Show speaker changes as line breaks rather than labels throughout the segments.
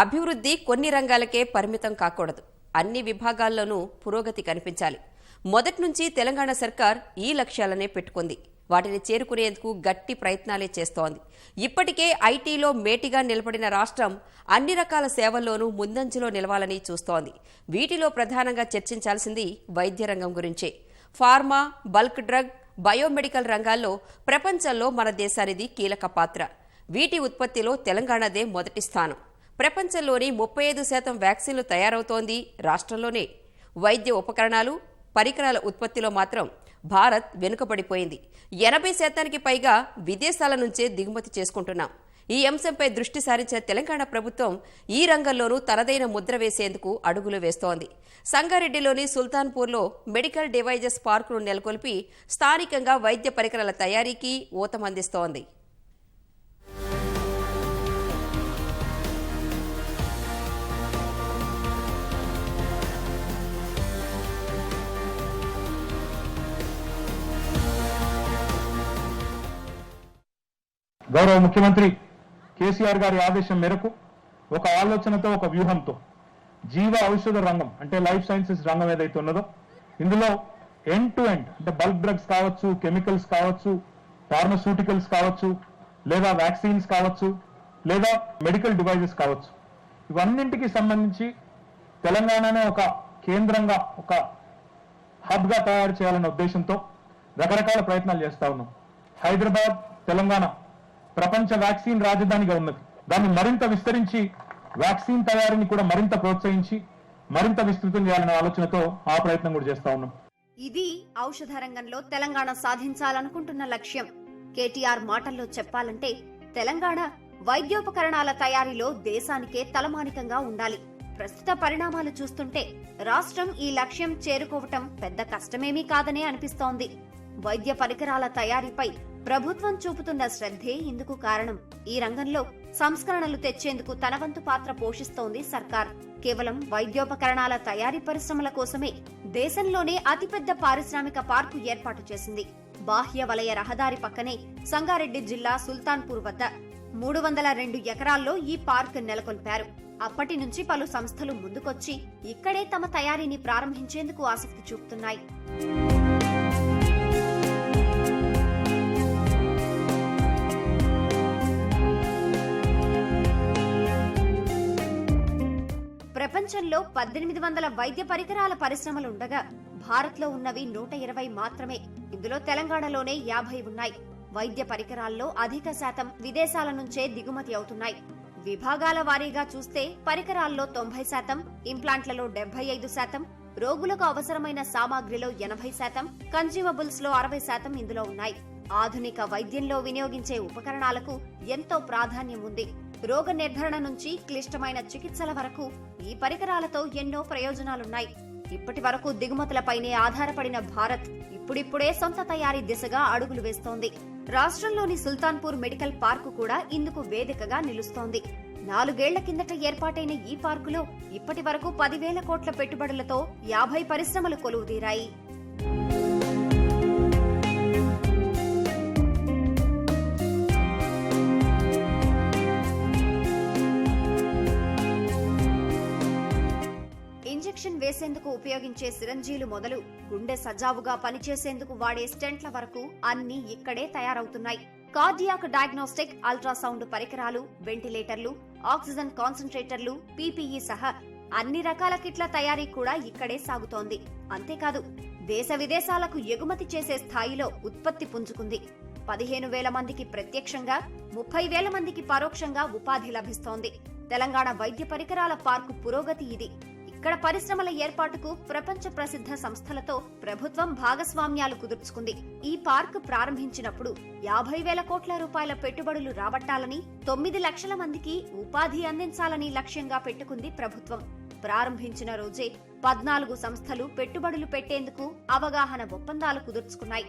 అభివృద్ధి కొన్ని రంగాలకే పరిమితం కాకూడదు. అన్ని విభాగాల్లోనూ పురోగతి కనిపించాలి. మొదటి నుంచి తెలంగాణ సర్కార్ ఈ లక్ష్యాలనే పెట్టుకుంది. వాటిని చేరుకునేందుకు గట్టి ప్రయత్నాలే చేస్తోంది. ఇప్పటికే ఐటీలో మేటిగా నిలబడిన రాష్ట్రం అన్ని రకాల సేవల్లోనూ ముందంజలో నిలవాలని చూస్తోంది. వీటిలో ప్రధానంగా చర్చించాల్సింది వైద్య రంగం గురించే. ఫార్మా, బల్క్ డ్రగ్, బయోమెడికల్ రంగాల్లో ప్రపంచంలో మన దేశానిది కీలక పాత్ర. వీటి ఉత్పత్తిలో తెలంగాణదే మొదటి స్థానం. ప్రపంచంలోని 35% వ్యాక్సిన్లు తయారవుతోంది రాష్ట్రంలోనే. వైద్య ఉపకరణాలు, పరికరాల ఉత్పత్తిలో మాత్రం భారత్ వెనుకబడిపోయింది. 80% పైగా విదేశాల నుంచే దిగుమతి చేసుకుంటున్నాం. ఈ అంశంపై దృష్టి సారించిన తెలంగాణ ప్రభుత్వం ఈ రంగంలోనూ తనదైన ముద్ర వేసేందుకు అడుగులు వేస్తోంది. సంగారెడ్డిలోని సుల్తాన్పూర్లో మెడికల్ డివైజెస్ పార్కును నెలకొల్పి స్థానికంగా వైద్య పరికరాల తయారీకి ఊతమందిస్తోంది.
గౌరవ ముఖ్యమంత్రి కేసీఆర్ గారి ఆదేశం మేరకు ఒక ఆలోచనతో, ఒక వ్యూహంతో జీవ ఔషధ రంగం అంటే లైఫ్ సైన్సెస్ రంగం ఏదైతే ఉన్నదో ఇందులో ఎండ్ టు ఎండ్ అంటే బల్క్ డ్రగ్స్ కావచ్చు, కెమికల్స్ కావచ్చు, ఫార్మస్యూటికల్స్ కావచ్చు, లేదా వ్యాక్సిన్స్ కావచ్చు, లేదా మెడికల్ డివైజెస్ కావచ్చు, ఇవన్నింటికి సంబంధించి తెలంగాణనే ఒక కేంద్రంగా, ఒక హబ్గా తయారు చేయాలనే ఉద్దేశంతో రకరకాల ప్రయత్నాలు చేస్తా ఉన్నాం. హైదరాబాద్, తెలంగాణ ప్రపంచ వ్యాక్సిన్ రాజధానిగా ఉన్నది. దాన్ని మరింత విస్తరించి వ్యాక్సిన్ తయారీని కూడా మరింత ప్రోత్సహించి మరింత విస్తృతం చేయాలనే ఆలోచనతో ఆ ప్రయత్నం కూడా చేస్తా ఉన్నాం.
ఇది ఔషధ రంగంలో తెలంగాణ సాధించాలనుకుంటున్న లక్ష్యం. కేటీఆర్ మాటల్లో చెప్పాలంటే తెలంగాణ వైద్యోపకరణాల తయారీలో దేశానికే తలమానికంగా ఉండాలి. ప్రస్తుత పరిణామాలు చూస్తుంటే రాష్ట్రం ఈ లక్ష్యం చేరుకోవటం పెద్ద కష్టమేమీ కాదనే అనిపిస్తోంది. వైద్య పరికరాల తయారీపై ప్రభుత్వం చూపుతున్న శ్రద్ధే ఇందుకు కారణం. ఈ రంగంలో సంస్కరణలు తెచ్చేందుకు తన వంతు పాత్ర పోషిస్తోంది సర్కార్. కేవలం వైద్యోపకరణాల తయారీ పరిశ్రమల కోసమే దేశంలోనే అతిపెద్ద పారిశ్రామిక పార్కు ఏర్పాటు చేసింది. బాహ్య వలయ రహదారి పక్కనే సంగారెడ్డి జిల్లా సుల్తాన్పూర్ వద్ద 302 ఎకరాల్లో ఈ పార్క్ నెలకొల్పారు. అప్పటి నుంచి పలు సంస్థలు ముందుకొచ్చి ఇక్కడే తమ తయారీని ప్రారంభించేందుకు ఆసక్తి చూపుతున్నాయి. ప్రపంచంలో 1800 వైద్య పరికరాల పరిశ్రమలుండగా భారత్లో ఉన్నవి 120 మాత్రమే. ఇందులో తెలంగాణలోనే 50 ఉన్నాయి. వైద్య పరికరాల్లో అధిక శాతం విదేశాల నుంచే దిగుమతి అవుతున్నాయి. విభాగాల వారీగా చూస్తే పరికరాల్లో 90%, ఇంప్లాంట్లలో 75%, రోగులకు అవసరమైన సామాగ్రిలో 80%, కన్జ్యూమబుల్స్ లో 60% ఇందులో ఉన్నాయి. ఆధునిక వైద్యంలో వినియోగించే ఉపకరణాలకు ఎంతో ప్రాధాన్యం ఉంది. రోగ నిర్ధారణ నుంచి క్లిష్టమైన చికిత్సల వరకు ఈ పరికరాలతో ఎన్నో ప్రయోజనాలున్నాయి. ఇప్పటి వరకు దిగుమతులపైనే ఆధారపడిన భారత్ ఇప్పుడిప్పుడే సొంత తయారీ దిశగా అడుగులు వేస్తోంది. రాష్ట్రంలోని సుల్తాన్పూర్ మెడికల్ పార్కు కూడా ఇందుకు వేదికగా నిలుస్తోంది. 4 ఏళ్ల కిందట ఏర్పాటైన ఈ పార్కులో ఇప్పటి వరకు 10,000 కోట్ల పెట్టుబడులతో 50 పరిశ్రమలు కొలువుదీరాయి. ఇంజెక్షన్ వేసేందుకు ఉపయోగించే సిరంజీలు మొదలు గుండె సజావుగా పనిచేసేందుకు వాడే స్టెంట్ల వరకు అన్ని ఇక్కడే తయారవుతున్నాయి. కార్డియాక్ డయాగ్నోస్టిక్, అల్ట్రాసౌండ్ పరికరాలు, వెంటిలేటర్లు, ఆక్సిజన్ కాన్సంట్రేటర్లు, పీపీఈ సహా అన్ని రకాల కిట్ల తయారీ కూడా ఇక్కడే సాగుతోంది. అంతేకాదు దేశ విదేశాలకు ఎగుమతి చేసే స్థాయిలో ఉత్పత్తి పుంజుకుంది. 15,000 మందికి ప్రత్యక్షంగా, 30,000 మందికి పరోక్షంగా ఉపాధి లభిస్తోంది. తెలంగాణ వైద్య పరికరాల పార్కు పురోగతి ఇది. ఇక్కడ పరిశ్రమల ఏర్పాటుకు ప్రపంచ ప్రసిద్ధ సంస్థలతో ప్రభుత్వం భాగస్వామ్యాలు కుదుర్చుకుంది. ఈ పార్క్ ప్రారంభించినప్పుడు 50,000 కోట్ల రూపాయల పెట్టుబడులు రాబట్టాలని, 9 లక్షల మందికి ఉపాధి అందించాలని లక్ష్యంగా పెట్టుకుంది ప్రభుత్వం. ప్రారంభించిన రోజే 14 సంస్థలు పెట్టుబడులు పెట్టేందుకు అవగాహన ఒప్పందాలు కుదుర్చుకున్నాయి.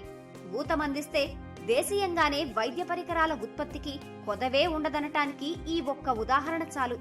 ఊతమందిస్తే దేశీయంగానే వైద్య పరికరాల ఉత్పత్తికి కొదవే ఉండదనటానికి ఈ ఒక్క ఉదాహరణ చాలు.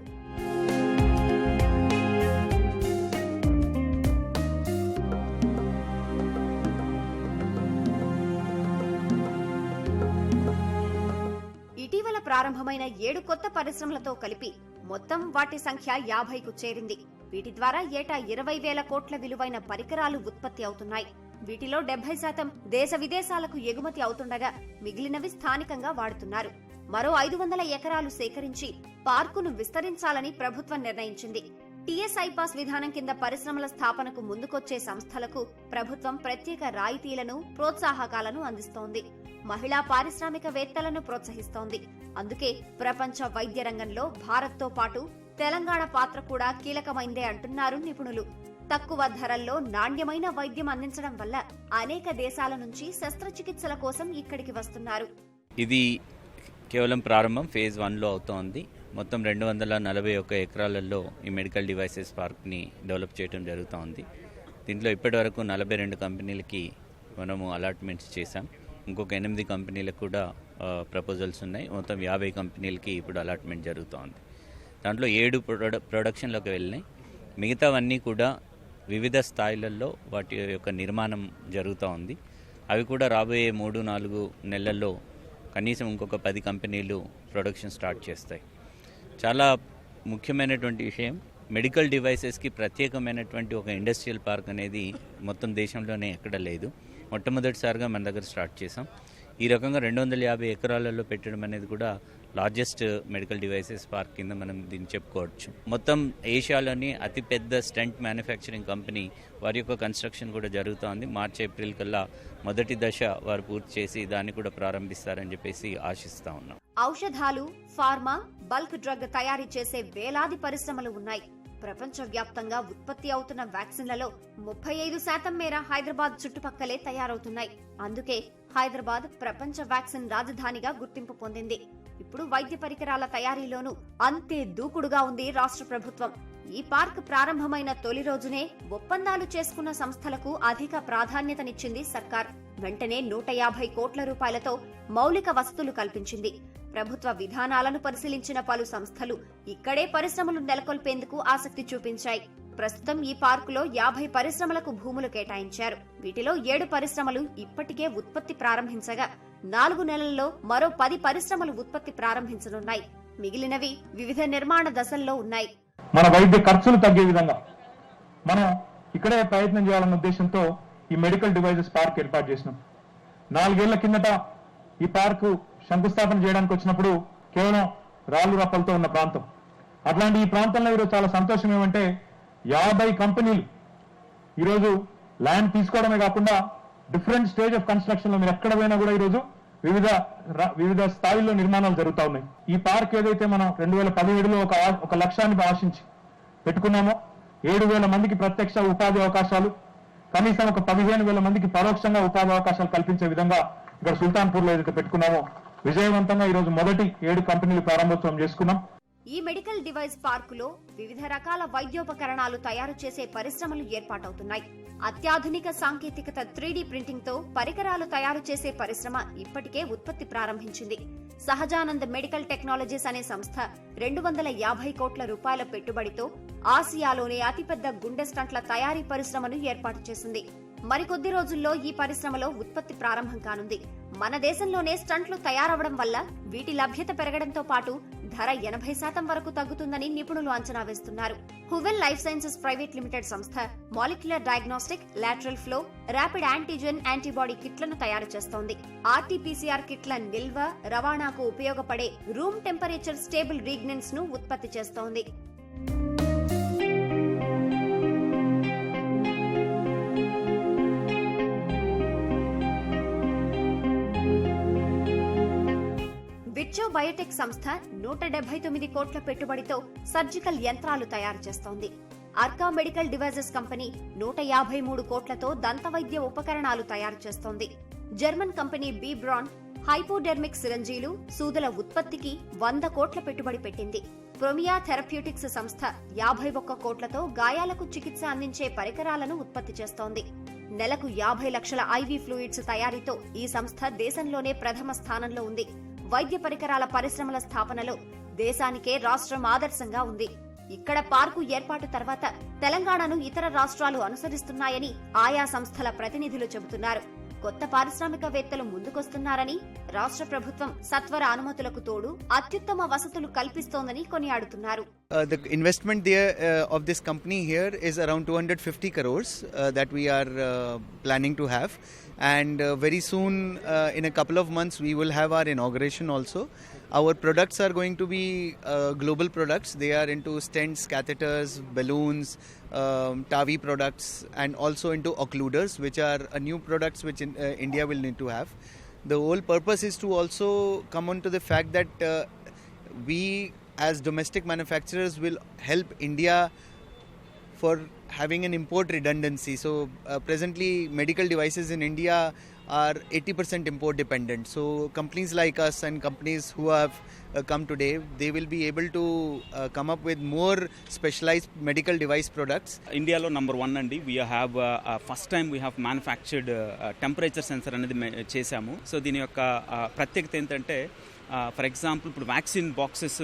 ఇటీవల ప్రారంభమైన 7 కొత్త పరిశ్రమలతో కలిపి మొత్తం వాటి సంఖ్య 50కు చేరింది. వీటి ద్వారా ఏటా 20,000 కోట్ల విలువైన పరికరాలు ఉత్పత్తి అవుతున్నాయి. వీటిలో 70% దేశ విదేశాలకు ఎగుమతి అవుతుండగా మిగిలినవి స్థానికంగా వాడుతున్నారు. మరో 500 ఎకరాలు సేకరించి పార్కును విస్తరించాలని ప్రభుత్వం నిర్ణయించింది. టీఎస్ ఐపాస్ విధానం కింద పరిశ్రమల స్థాపనకు ముందుకొచ్చే సంస్థలకు ప్రభుత్వం ప్రత్యేక రాయితీలను, ప్రోత్సాహకాలను అందిస్తోంది. మహిళా పారిశ్రామికవేత్తలను ప్రోత్సహిస్తోంది. అందుకే ప్రపంచ వైద్య రంగంలో భారత్తో పాటు తెలంగాణ పాత్ర కూడా కీలకమైందే అంటున్నారు నిపుణులు. తక్కువ ధరల్లో నాణ్యమైన వైద్యం అందించడం వల్ల అనేక దేశాల నుంచి శస్త్రచికిత్సల కోసం ఇక్కడికి వస్తున్నారు.
ఇది కేవలం ప్రారంభం, ఫేజ్ 1లో అవుతోంది. మొత్తం 241 ఎకరాలలో ఈ మెడికల్ డివైసెస్ పార్క్ని డెవలప్ చేయడం జరుగుతోంది. దీంట్లో ఇప్పటి వరకు 42 కంపెనీలకి మనము అలాట్మెంట్స్ చేశాం. ఇంకొక 8 కంపెనీలకు కూడా ప్రపోజల్స్ ఉన్నాయి. మొత్తం 50 కంపెనీలకి ఇప్పుడు అలాట్మెంట్ జరుగుతోంది. దాంట్లో 7 ప్రొడక్షన్లోకి వెళ్ళినాయి. మిగతావన్నీ కూడా వివిధ స్థాయిలలో వాటి యొక్క నిర్మాణం జరుగుతూ ఉంది. అవి కూడా రాబోయే 3-4 నెలల్లో కనీసం ఇంకొక 10 కంపెనీలు ప్రొడక్షన్ స్టార్ట్ చేస్తాయి. చాలా ముఖ్యమైనటువంటి విషయం, మెడికల్ డివైసెస్కి ప్రత్యేకమైనటువంటి ఒక ఇండస్ట్రియల్ పార్క్ అనేది మొత్తం దేశంలోనే ఎక్కడ లేదు. మొట్టమొదటిసారిగా మన దగ్గర స్టార్ట్ చేసాం. ఈ రకంగా 250 ఎకరాలలో పెట్టడం అనేది కూడా లార్జెస్ట్ మెడికల్ డివైసెస్ పార్క్ కింద మనం దీన్ని చెప్పుకోవచ్చు. మొత్తం ఏషియాలోని అతిపెద్ద స్టెంట్ మ్యానుఫ్యాక్చరింగ్ కంపెనీ వారి యొక్క కన్స్ట్రక్షన్ కూడా జరుగుతోంది. మార్చి-ఏప్రిల్ కల్లా మొదటి దశ వారు పూర్తి చేసి దాన్ని కూడా ప్రారంభిస్తారని చెప్పేసి ఆశిస్తా ఉన్నాం.
ఔషధాలు, ఫార్మా, బల్క్ డ్రగ్ తయారీ చేసే వేలాది పరిశ్రమలు ఉన్నాయి. ప్రపంచవ్యాప్తంగా ఉత్పత్తి అవుతున్న వ్యాక్సిన్లలో 35% మేర హైదరాబాద్ చుట్టుపక్కలే తయారవుతున్నాయి. అందుకే హైదరాబాద్ ప్రపంచ వ్యాక్సిన్ రాజధానిగా గుర్తింపు పొందింది. ఇప్పుడు వైద్య పరికరాల తయారీలోనూ అంతే దూకుడుగా ఉంది రాష్ట్ర ప్రభుత్వం. ఈ పార్క్ ప్రారంభమైన తొలి రోజునే ఒప్పందాలు చేసుకున్న సంస్థలకు అధిక ప్రాధాన్యతనిచ్చింది సర్కార్. వెంటనే 150 కోట్ల రూపాయలతో మౌలిక వసతులు కల్పించింది. ప్రభుత్వ విధానాలను పరిశీలించిన పలు సంస్థలు ఇక్కడే పరిశ్రమలు నెలకొల్పేందుకు ఆసక్తి చూపించాయి. ప్రస్తుతం ఈ పార్కులో 50 పరిశ్రమలకు భూములు కేటాయించారు. వీటిలో 7 పరిశ్రమలు ఇప్పటికే ఉత్పత్తి ప్రారంభించగా 4 నెలల్లో మరో 10 పరిశ్రమలు ఉత్పత్తి ప్రారంభించనున్నాయి. మిగిలినవి వివిధ నిర్మాణ దశల్లో ఉన్నాయి.
మన వైద్య ఖర్చులు తగ్గే విధంగా మనం ఇక్కడే ప్రయత్నం చేయాలన్న ఉద్దేశంతో ఈ మెడికల్ డివైసెస్ పార్క్ ఏర్పాటు చేసినాం. 4 ఏళ్ల కిందట ఈ పార్కు శంకుస్థాపన చేయడానికి వచ్చినప్పుడు కేవలం రాళ్ళు రప్పలతో ఉన్న ప్రాంతం. అట్లాంటి ఈ ప్రాంతంలో ఈరోజు చాలా సంతోషం ఏమంటే 50 కంపెనీలు ఈరోజు ల్యాండ్ తీసుకోవడమే కాకుండా డిఫరెంట్ స్టేజ్ ఆఫ్ కన్స్ట్రక్షన్ లో మీరు ఎక్కడ పోయినా కూడా ఈరోజు వివిధ స్థాయిల్లో నిర్మాణాలు జరుగుతూ ఉన్నాయి. ఈ పార్క్ ఏదైతే మనం 2017లో ఒక లక్ష్యాన్ని ఆశించి పెట్టుకున్నామో 7,000 మందికి ప్రత్యక్ష ఉపాధి అవకాశాలు, కనీసం ఒక 15,000 మందికి పరోక్షంగా ఉపాధి అవకాశాలు కల్పించే విధంగా ఇక్కడ సుల్తాన్పూర్ లో ఏదైతే పెట్టుకున్నామో విజయవంతంగా ఈరోజు మొదటి 7 కంపెనీలు ప్రారంభోత్సవం చేసుకున్నాం.
ఈ మెడికల్ డివైస్ పార్కులో వివిధ రకాల వైద్యోపకరణాలు తయారు చేసే పరిశ్రమలు ఏర్పాటవుతున్నాయి. అత్యాధునిక సాంకేతికత 3D ప్రింటింగ్ తో పరికరాలు తయారు చేసే పరిశ్రమ ఇప్పటికే ఉత్పత్తి ప్రారంభించింది. సహజానంద్ మెడికల్ టెక్నాలజీస్ అనే సంస్థ 250 కోట్ల రూపాయల పెట్టుబడితో ఆసియాలోనే అతిపెద్ద గుండె స్టంట్ల తయారీ పరిశ్రమను ఏర్పాటు చేసింది. మరికొద్ది రోజుల్లో ఈ పరిశ్రమలో ఉత్పత్తి ప్రారంభం కానుంది. మన దేశంలోనే స్టంట్లు తయారవడం వల్ల వీటి లభ్యత పెరగడంతో పాటు ధర 80% వరకు తగ్గుతుందని నిపుణులు అంచనా వేస్తున్నారు. Huwel life sciences private limited సంస్థ molecular diagnostic, lateral flow, rapid antigen antibody కిట్లను తయారు చేస్తోంది. ఆర్టీపీసీఆర్ కిట్ల నిల్వ, రవాణాకు ఉపయోగపడే రూమ్ టెంపరేచర్ స్టేబుల్ రీగ్నెంట్స్ ను ఉత్పత్తి చేస్తోంది. విర్చో బయోటెక్ సంస్థ 179 కోట్ల పెట్టుబడితో సర్జికల్ యంత్రాలు తయారు చేస్తోంది. అర్కా మెడికల్ డివైజెస్ కంపెనీ 153 కోట్లతో దంతవైద్య ఉపకరణాలు తయారు చేస్తోంది. German company B Braun hypodermic సిరంజీలు, సూదుల ఉత్పత్తికి 100 కోట్ల పెట్టుబడి పెట్టింది. ప్రొమియా థెరప్యూటిక్స్ సంస్థ 51 కోట్లతో గాయాలకు చికిత్స అందించే పరికరాలను ఉత్పత్తి చేస్తోంది. నెలకు 50 లక్షల ఐవీ ఫ్లూయిడ్స్ తయారీతో ఈ సంస్థ దేశంలోనే ప్రథమ స్థానంలో ఉంది. వైద్య పరికరాల పరిశ్రమల స్థాపనలో దేశానికే రాష్ట్రం ఆదర్శంగా ఉంది. ఇక్కడ పార్కు ఏర్పాటు తర్వాత తెలంగాణను ఇతర రాష్ట్రాలు అనుసరిస్తున్నాయని ఆయా సంస్థల ప్రతినిధులు చెబుతున్నారు. కొత్త పారిశ్రామికవేత్తలు ముందుకొస్తున్నారని, రాష్ట్ర ప్రభుత్వం సత్వర అనుమతులకు తోడు అత్యుత్తమ వసతులు కల్పిస్తోందని కొనియాడుతున్నారు.
The investment there of this company here is around 250 crores that we are planning to have, and very soon in a couple of months we will have our inauguration also. Our products are going to be global products. They are into stents, catheters, balloons, TAVI products, and also into occluders, which are new products which India will need to have. The whole purpose is to also come on to the fact that we as domestic manufacturers will help India for having an import redundancy. So presently medical devices in India are 80% import dependent. So companies like us and companies who have come today, they will be able to come up with more specialized medical device products.
India lo number 1 andi. We have first time we have manufactured temperature sensor అనేది చేశాము. So దీని యొక్క ప్రత్యేకత ఏంటంటే for example ఇప్పుడు vaccine boxes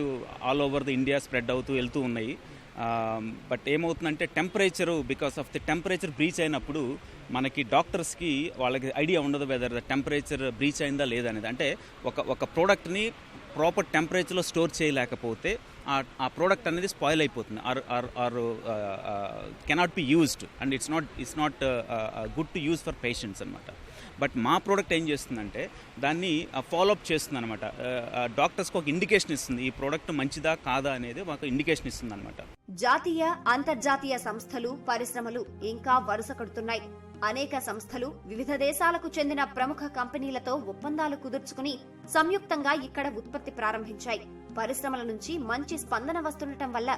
all over the India spread అవుతూ వెళ్తూ ఉన్నాయి. బట్ ఏమవుతుందంటే temperature because of the temperature breach అయినప్పుడు మనకి డాక్టర్స్కి వాళ్ళకి ఐడియా ఉండదు వెదర్ ద టెంపరేచర్ బ్రీచ్ అయిందా లేదనేది. అంటే ఒక ప్రోడక్ట్ని ప్రాపర్ టెంపరేచర్లో స్టోర్ చేయలేకపోతే ఆ ప్రోడక్ట్ అనేది స్పాయిల్ అయిపోతుంది, or cannot be used, and it's not good to use for patients అనమాట. బట్ మా ప్రోడక్ట్ ఏం చేస్తుందంటే దాన్ని ఫాలోఅప్ చేస్తుంది అనమాట. డాక్టర్స్కి ఒక ఇండికేషన్ ఇస్తుంది, ఈ ప్రోడక్ట్ మంచిదా కాదా అనేది మాకు ఇండికేషన్ ఇస్తుంది అనమాట.
జాతీయ, అంతర్జాతీయ సంస్థలు, పరిశ్రమలు ఇంకా వరుస కడుతున్నాయి. అనేక సంస్థలు వివిధ దేశాలకు చెందిన ప్రముఖ కంపెనీలతో ఒప్పందాలు కుదుర్చుకుని సంయుక్తంగా ఇక్కడ ఉత్పత్తి ప్రారంభించాయి. పరిశ్రమల నుంచి మంచి స్పందన వస్తుండటం వల్ల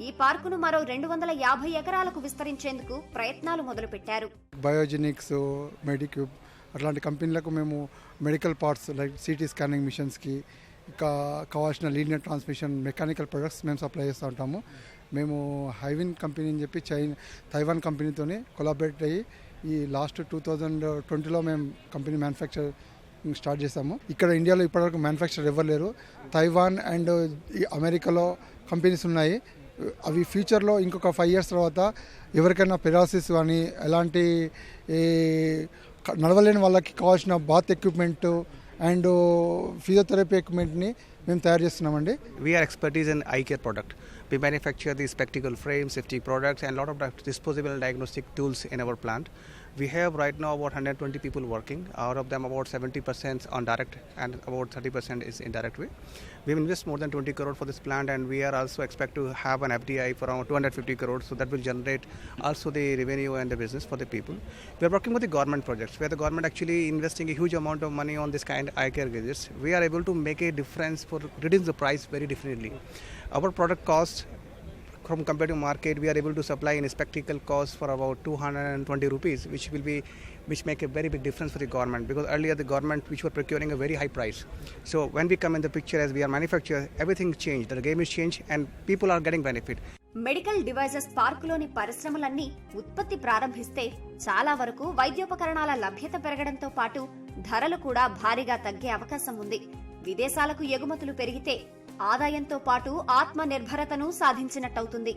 ఈ పార్కును మరో 250 ఎకరాలకు విస్తరించేందుకు ప్రయత్నాలు మొదలుపెట్టారు.
బయోజెనిక్స్, మెడిక్యూబ్ అట్లాంటి కంపెనీలకు మేము medical parts like CT scanning మిషన్స్కి ఇంకా కావాల్సిన లీనియర్ ట్రాన్స్మిషన్ మెకానికల్ ప్రొడక్ట్స్ మేము సప్లై చేస్తూ ఉంటాము. మేము హైవిన్ కంపెనీ అని చెప్పి తైవాన్ కంపెనీతోని కొలాబరేట్ అయ్యి ఈ లాస్ట్ 2020లో మేము కంపెనీ మ్యానుఫ్యాక్చర్ స్టార్ట్ చేసాము. ఇక్కడ ఇండియాలో ఇప్పటివరకు మ్యానుఫ్యాక్చర్ ఎవరు లేరు. తైవాన్ అండ్ అమెరికాలో కంపెనీస్ ఉన్నాయి. అవి ఫ్యూచర్లో ఇంకొక 5 years తర్వాత ఎవరికైనా పెరాసిస్ కానీ ఎలాంటి నడవలేని వాళ్ళకి కావాల్సిన బాత్ ఎక్విప్మెంట్ అండ్ ఫిజియోథెరపీ ఎక్విప్మెంట్ని మేము తయారు చేస్తున్నామండి.
We are expertise in eye care product. We manufacture the spectacle frames, safety products, and a lot of disposable diagnostic tools in our plant. We have right now about 120 people working. Out of them, about 70% on direct and about 30% is indirect way. We've invested more than 20 crore for this plant, and we are also expect to have an FDI for around 250 crores. So that will generate also the revenue and the business for the people. We are working with the government projects, where the government actually investing a huge amount of money on this kind of eye care gadgets. We are able to make a difference for reduce the price very differently. Our product cost from compared to market, we are able to supply in a spectacle cost for about 220 rupees, which make a very big difference for the government, because earlier the government which were procuring a very high price. So when we come in the picture as we are manufacturer, everything changed, the game is changed and people are getting benefit.
Medical devices పార్కులోని పరిశ్రమలన్నీ ఉత్పత్తి ప్రారంభిస్తే చాలా వరకు వైద్యోపకరణాల లభ్యత పెరగడంతో పాటు ధరలు కూడా భారీగా తగ్గే అవకాశం ఉంది. విదేశాలకు ఎగుమతులు పెరిగితే ఆదాయంతో పాటు ఆత్మ నిర్భరతను సాధించినట్టవుతుంది.